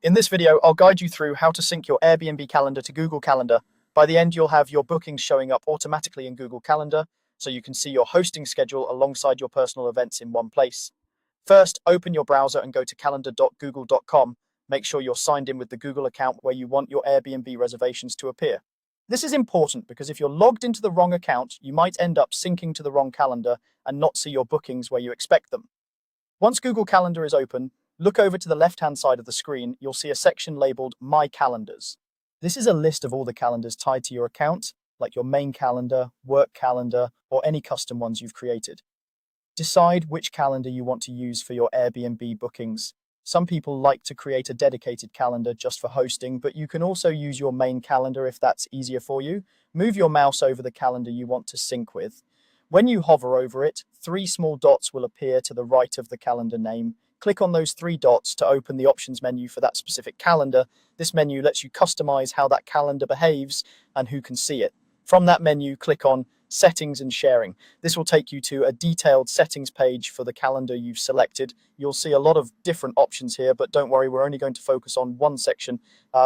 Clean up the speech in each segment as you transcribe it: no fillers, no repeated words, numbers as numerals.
In this video, I'll guide you through how to sync your Airbnb calendar to Google Calendar. By the end, you'll have your bookings showing up automatically in Google Calendar, so you can see your hosting schedule alongside your personal events in one place. First, open your browser and go to calendar.google.com. Make sure you're signed in with the Google account where you want your Airbnb reservations to appear. This is important because if you're logged into the wrong account, you might end up syncing to the wrong calendar and not see your bookings where you expect them. Once Google Calendar is open, look over to the left-hand side of the screen. You'll see a section labeled My Calendars. This is a list of all the calendars tied to your account, like your main calendar, work calendar, or any custom ones you've created. Decide which calendar you want to use for your Airbnb bookings. Some people like to create a dedicated calendar just for hosting, but you can also use your main calendar if that's easier for you. Move your mouse over the calendar you want to sync with. When you hover over it, three small dots will appear to the right of the calendar name. Click on those three dots to open the options menu for that specific calendar. This menu lets you customize how that calendar behaves and who can see it. From that menu, click on Settings and Sharing. This will take you to a detailed settings page for the calendar you've selected. You'll see a lot of different options here, but don't worry, we're only going to focus on one section.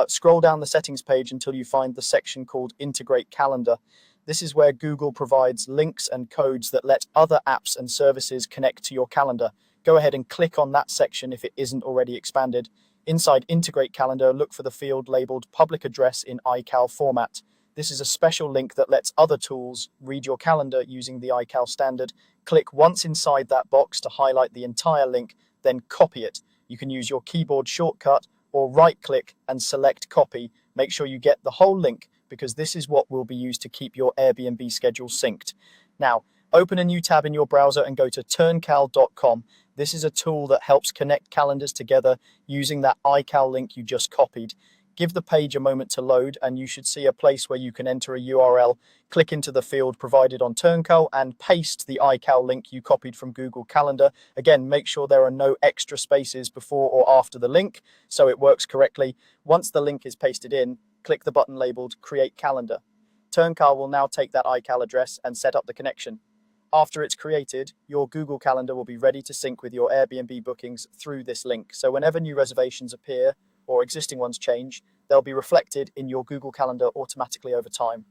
Scroll down the settings page until you find the section called Integrate Calendar. This is where Google provides links and codes that let other apps and services connect to your calendar. Go ahead and click on that section if it isn't already expanded. Inside Integrate Calendar, look for the field labeled Public Address in iCal format. This is a special link that lets other tools read your calendar using the iCal standard. Click once inside that box to highlight the entire link, then copy it. You can use your keyboard shortcut or right-click and select Copy. Make sure you get the whole link because this is what will be used to keep your Airbnb schedule synced. Now, open a new tab in your browser and go to turncal.com. This is a tool that helps connect calendars together using that iCal link you just copied. Give the page a moment to load and you should see a place where you can enter a URL. Click into the field provided on Turncal and paste the iCal link you copied from Google Calendar. Again, make sure there are no extra spaces before or after the link so it works correctly. Once the link is pasted in, click the button labeled Create Calendar. Turncal will now take that iCal address and set up the connection. After it's created, your Google Calendar will be ready to sync with your Airbnb bookings through this link. So whenever new reservations appear or existing ones change, they'll be reflected in your Google Calendar automatically over time.